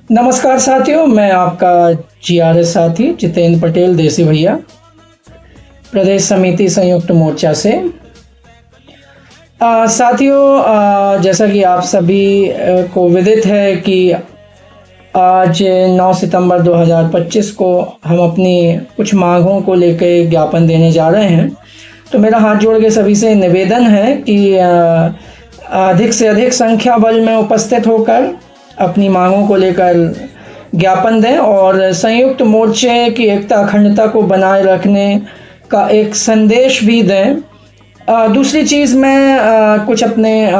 नमस्कार साथियों, मैं आपका जीआरएस साथी जितेंद्र पटेल देसी भैया, प्रदेश समिति संयुक्त मोर्चा से। साथियों, जैसा कि आप सभी को विदित है कि आज 9 सितंबर 2025 को हम अपनी कुछ मांगों को लेकर ज्ञापन देने जा रहे हैं। तो मेरा हाथ जोड़ के सभी से निवेदन है कि अधिक से अधिक संख्या बल में उपस्थित होकर अपनी मांगों को लेकर ज्ञापन दें और संयुक्त मोर्चे की एकता अखंडता को बनाए रखने का एक संदेश भी दें। दूसरी चीज़, मैं कुछ अपने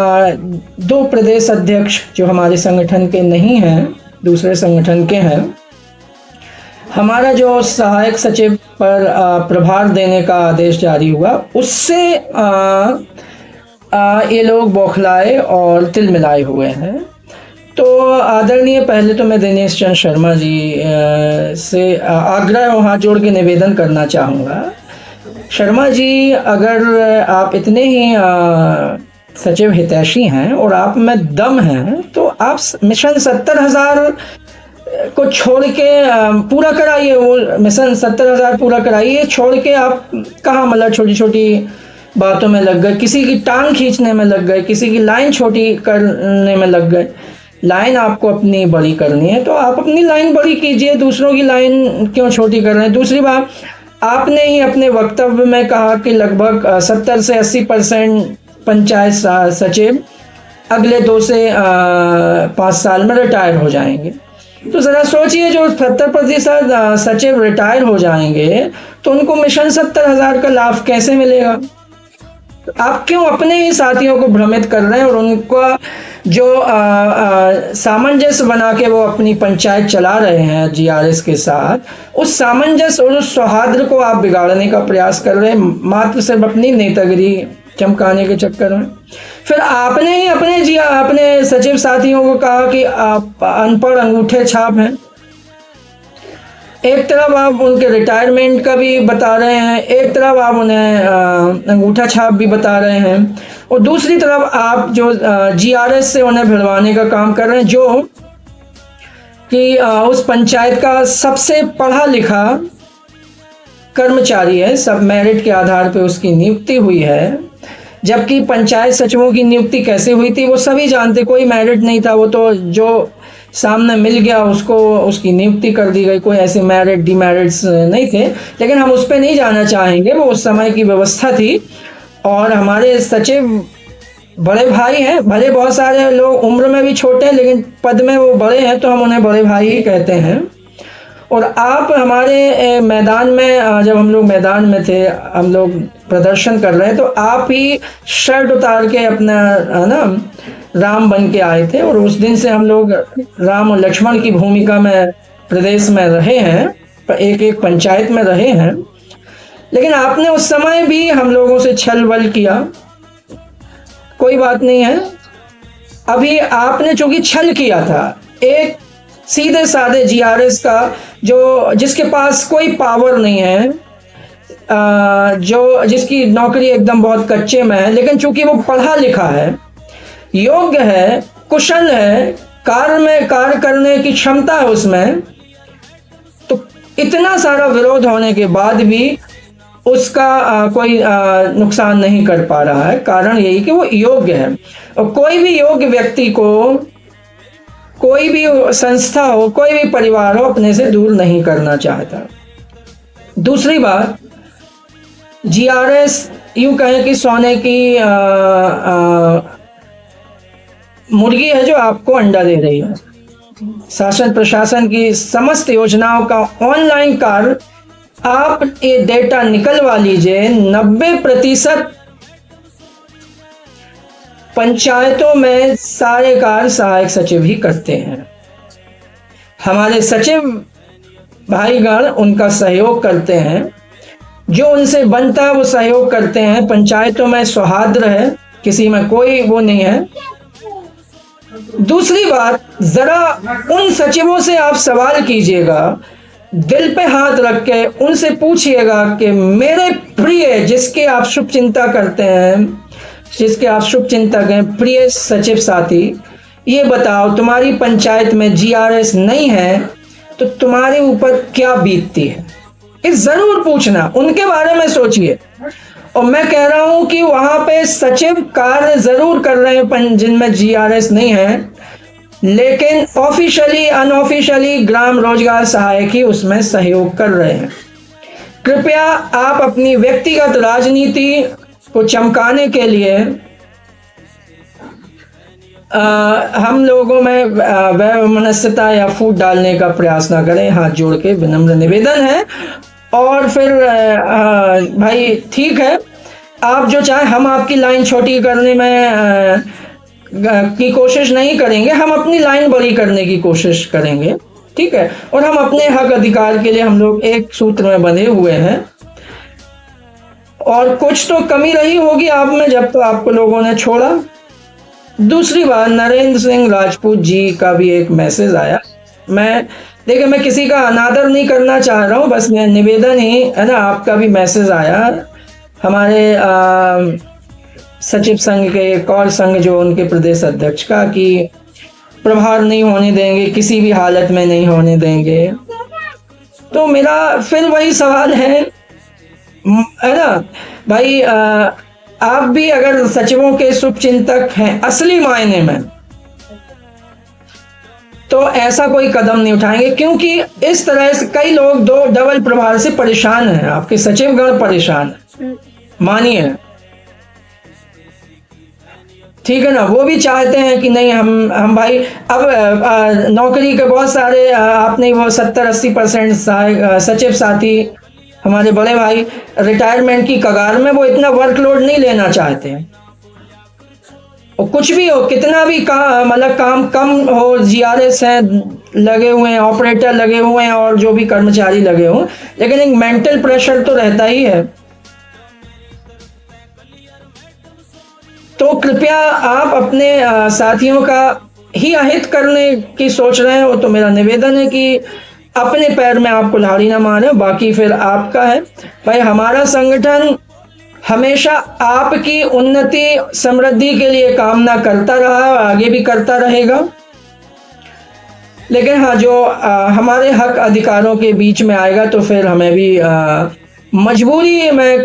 2 प्रदेश अध्यक्ष जो हमारे संगठन के नहीं हैं, दूसरे संगठन के हैं, हमारा जो सहायक सचिव पर प्रभार देने का आदेश जारी हुआ, उससे ये लोग बौखलाए और तिलमिलाए हुए हैं। तो आदरणीय, पहले तो मैं दिनेश चंद्र शर्मा जी से आग्रह और हाथ जोड़ के निवेदन करना चाहूँगा। शर्मा जी, अगर आप इतने ही सचिव हितैषी हैं और आप में दम हैं, तो आप मिशन 70,000 को छोड़ के पूरा कराइए। वो मिशन 70,000 पूरा कराइए, छोड़ के आप कहाँ मतलब छोटी छोटी बातों में लग गए, किसी की टांग खींचने में लग गए, किसी की लाइन छोटी करने में लग गए। लाइन आपको अपनी बड़ी करनी है तो आप अपनी लाइन बड़ी कीजिए, दूसरों की लाइन क्यों छोटी कर रहे हैं। दूसरी बात, आपने ही अपने वक्तव्य में कहा कि लगभग 70 से 80% पंचायत सचिव अगले 2 से 5 साल में रिटायर हो जाएंगे। तो ज़रा सोचिए, जो 70% सचिव रिटायर हो जाएंगे तो उनको मिशन 70,000 का लाभ कैसे मिलेगा। आप क्यों अपने ही साथियों को भ्रमित कर रहे हैं और उनका जो सामंजस्य बना के वो अपनी पंचायत चला रहे हैं जीआरएस के साथ, उस सामंजस्य और उस सौहार्द को आप बिगाड़ने का प्रयास कर रहे हैं, मात्र सिर्फ अपनी नेतागिरी चमकाने के चक्कर में। फिर आपने ही अपने सचिव साथियों को कहा कि आप अनपढ़ अंगूठे छाप हैं। एक तरफ आप उनके रिटायरमेंट का भी बता रहे हैं, एक तरफ आप उन्हें अंगूठा छाप भी बता रहे हैं, और दूसरी तरफ आप जो जीआरएस से उन्हें भिड़वाने का काम कर रहे हैं, जो कि उस पंचायत का सबसे पढ़ा लिखा कर्मचारी है, सब मेरिट के आधार पे उसकी नियुक्ति हुई है। जबकि पंचायत सचिवों की नियुक्ति कैसे हुई थी वो सभी जानते, कोई मेरिट नहीं था, वो तो जो सामने मिल गया उसको उसकी नियुक्ति कर दी गई, कोई ऐसे मेरिट डिमेरिट्स नहीं थे। लेकिन हम उस पर नहीं जाना चाहेंगे, वो उस समय की व्यवस्था थी। और हमारे सचिव बड़े भाई हैं, भले बहुत सारे लोग उम्र में भी छोटे हैं लेकिन पद में वो बड़े हैं, तो हम उन्हें बड़े भाई ही कहते हैं। और आप हमारे मैदान में, जब हम लोग मैदान में थे, हम लोग प्रदर्शन कर रहे हैं, तो आप ही शर्ट उतार के अपना ना राम बन के आए थे। और उस दिन से हम लोग राम और लक्ष्मण की भूमिका में प्रदेश में रहे हैं, एक एक पंचायत में रहे हैं। लेकिन आपने उस समय भी हम लोगों से छल बल किया, कोई बात नहीं है। अभी आपने चूंकि छल किया था, एक सीधे साधे जीआरएस का जिसके पास कोई पावर नहीं है, जिसकी नौकरी एकदम बहुत कच्चे में है, लेकिन चूंकि वो पढ़ा लिखा है, योग्य है, कुशल है, कार्य करने की क्षमता है उसमें, तो इतना सारा विरोध होने के बाद भी उसका कोई नुकसान नहीं कर पा रहा है। कारण यही कि वो योग्य है, और कोई भी योग्य व्यक्ति को कोई भी संस्था हो, कोई भी परिवार हो, अपने से दूर नहीं करना चाहता। दूसरी बात, जीआरएस यूं कहें कि सोने की मुर्गी है जो आपको अंडा दे रही है। शासन प्रशासन की समस्त योजनाओं का ऑनलाइन कार्य, आप ये डेटा निकलवा लीजिए, 90% पंचायतों में सारे कार्य सहायक सचिव ही करते हैं। हमारे सचिव भाईगण उनका सहयोग करते हैं, जो उनसे बनता है वो सहयोग करते हैं। पंचायतों में सौहार्द है, किसी में कोई वो नहीं है। दूसरी बात, जरा उन सचिवों से आप सवाल कीजिएगा, दिल पे हाथ रख के उनसे पूछिएगा कि मेरे प्रिय, जिसके आप शुभ चिंता करते हैं, जिसके आप शुभ चिंतक हैं, प्रिय सचिव साथी, ये बताओ तुम्हारी पंचायत में जीआरएस नहीं है तो तुम्हारे ऊपर क्या बीतती है? ये जरूर पूछना, उनके बारे में सोचिए। और मैं कह रहा हूं कि वहां पे सचिव कार्य जरूर कर रहे हैं जिनमें जीआरएस नहीं है, लेकिन ऑफिशियली अनऑफिशियली ग्राम रोजगार सहायक ही उसमें सहयोग कर रहे हैं। कृपया आप अपनी व्यक्तिगत राजनीति को चमकाने के लिए हम लोगों में वैमनस्यता या फूट डालने का प्रयास ना करें, हाथ जोड़ के विनम्र निवेदन है। और फिर भाई ठीक है, आप जो चाहे, हम आपकी लाइन छोटी करने में की कोशिश नहीं करेंगे, हम अपनी लाइन बड़ी करने की कोशिश करेंगे, ठीक है। और हम अपने हक अधिकार के लिए हम लोग एक सूत्र में बंधे हुए हैं। और कुछ तो कमी रही होगी आप में जब तो आपको लोगों ने छोड़ा। दूसरी बात, नरेंद्र सिंह राजपूत जी का भी एक मैसेज आया। देखिए, मैं किसी का अनादर नहीं करना चाह रहा हूँ, बस निवेदन ही है ना। आपका भी मैसेज आया हमारे सचिव संघ के, एक और संघ जो उनके प्रदेश अध्यक्ष का, कि प्रभार नहीं होने देंगे, किसी भी हालत में नहीं होने देंगे। तो मेरा फिर वही सवाल है ना भाई, आप भी अगर सचिवों के शुभचिंतक हैं असली मायने में, तो ऐसा कोई कदम नहीं उठाएंगे, क्योंकि इस तरह से कई लोग दो डबल प्रभार से परेशान हैं। आपके सचिवगण परेशान है, मानिए, ठीक है ना। वो भी चाहते हैं कि नहीं, हम भाई अब नौकरी के बहुत सारे आपने वो 70-80% सचिव साथी हमारे बड़े भाई रिटायरमेंट की कगार में, वो इतना वर्कलोड नहीं लेना चाहते हैं। और कुछ भी हो, कितना भी मतलब काम कम हो, जीआरएस हैं लगे हुए हैं, ऑपरेटर लगे हुए हैं और जो भी कर्मचारी लगे हों, लेकिन एक मेंटल प्रेशर तो रहता ही है। तो कृपया आप अपने साथियों का ही अहित करने की सोच रहे हो तो मेरा निवेदन है कि अपने पैर में आप कुल्हाड़ी ना मारे, बाकी फिर आपका है भाई। हमारा संगठन हमेशा आपकी उन्नति समृद्धि के लिए कामना करता रहा है, आगे भी करता रहेगा। लेकिन हाँ, जो हमारे हक अधिकारों के बीच में आएगा तो फिर हमें भी मजबूरी में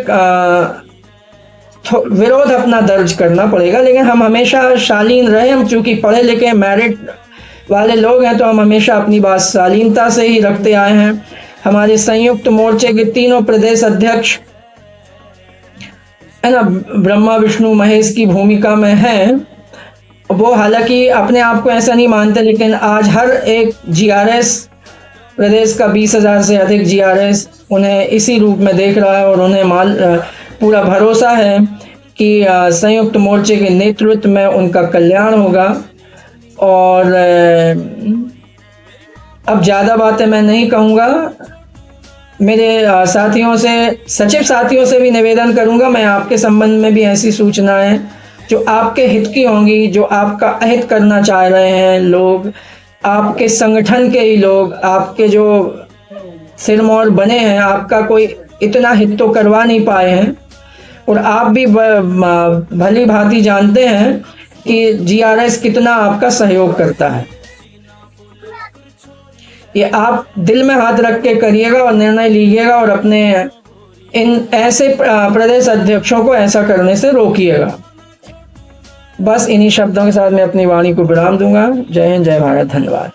विरोध अपना दर्ज करना पड़ेगा। लेकिन हम हमेशा शालीन रहे, हम चूंकि पढ़े लिखे मेरिट वाले लोग हैं तो हम हमेशा अपनी बात शालीनता से ही रखते आए हैं। हमारे संयुक्त मोर्चे के तीनों प्रदेश अध्यक्ष है ना, ब्रह्मा विष्णु महेश की भूमिका में हैं। वो हालांकि अपने आप को ऐसा नहीं मानते, लेकिन आज हर एक जीआरएस प्रदेश का 20,000 से अधिक जीआरएस उन्हें इसी रूप में देख रहा है। और उन्हें पूरा भरोसा है कि संयुक्त मोर्चे के नेतृत्व में उनका कल्याण होगा। और अब ज़्यादा बातें मैं नहीं कहूँगा। मेरे साथियों से, सचिव साथियों से भी निवेदन करूँगा, मैं आपके संबंध में भी ऐसी सूचनाएं जो आपके हित की होंगी, जो आपका अहित करना चाह रहे हैं लोग, आपके संगठन के ही लोग, आपके जो सिरमौर बने हैं, आपका कोई इतना हित तो करवा नहीं पाए हैं। और आप भी भली भांति जानते हैं कि जीआरएस कितना आपका सहयोग करता है। ये आप दिल में हाथ रख के करिएगा और निर्णय लीजिएगा और अपने इन ऐसे प्रदेश अध्यक्षों को ऐसा करने से रोकिएगा। बस इन्हीं शब्दों के साथ मैं अपनी वाणी को विराम दूंगा। जय हिंद, जय भारत, धन्यवाद।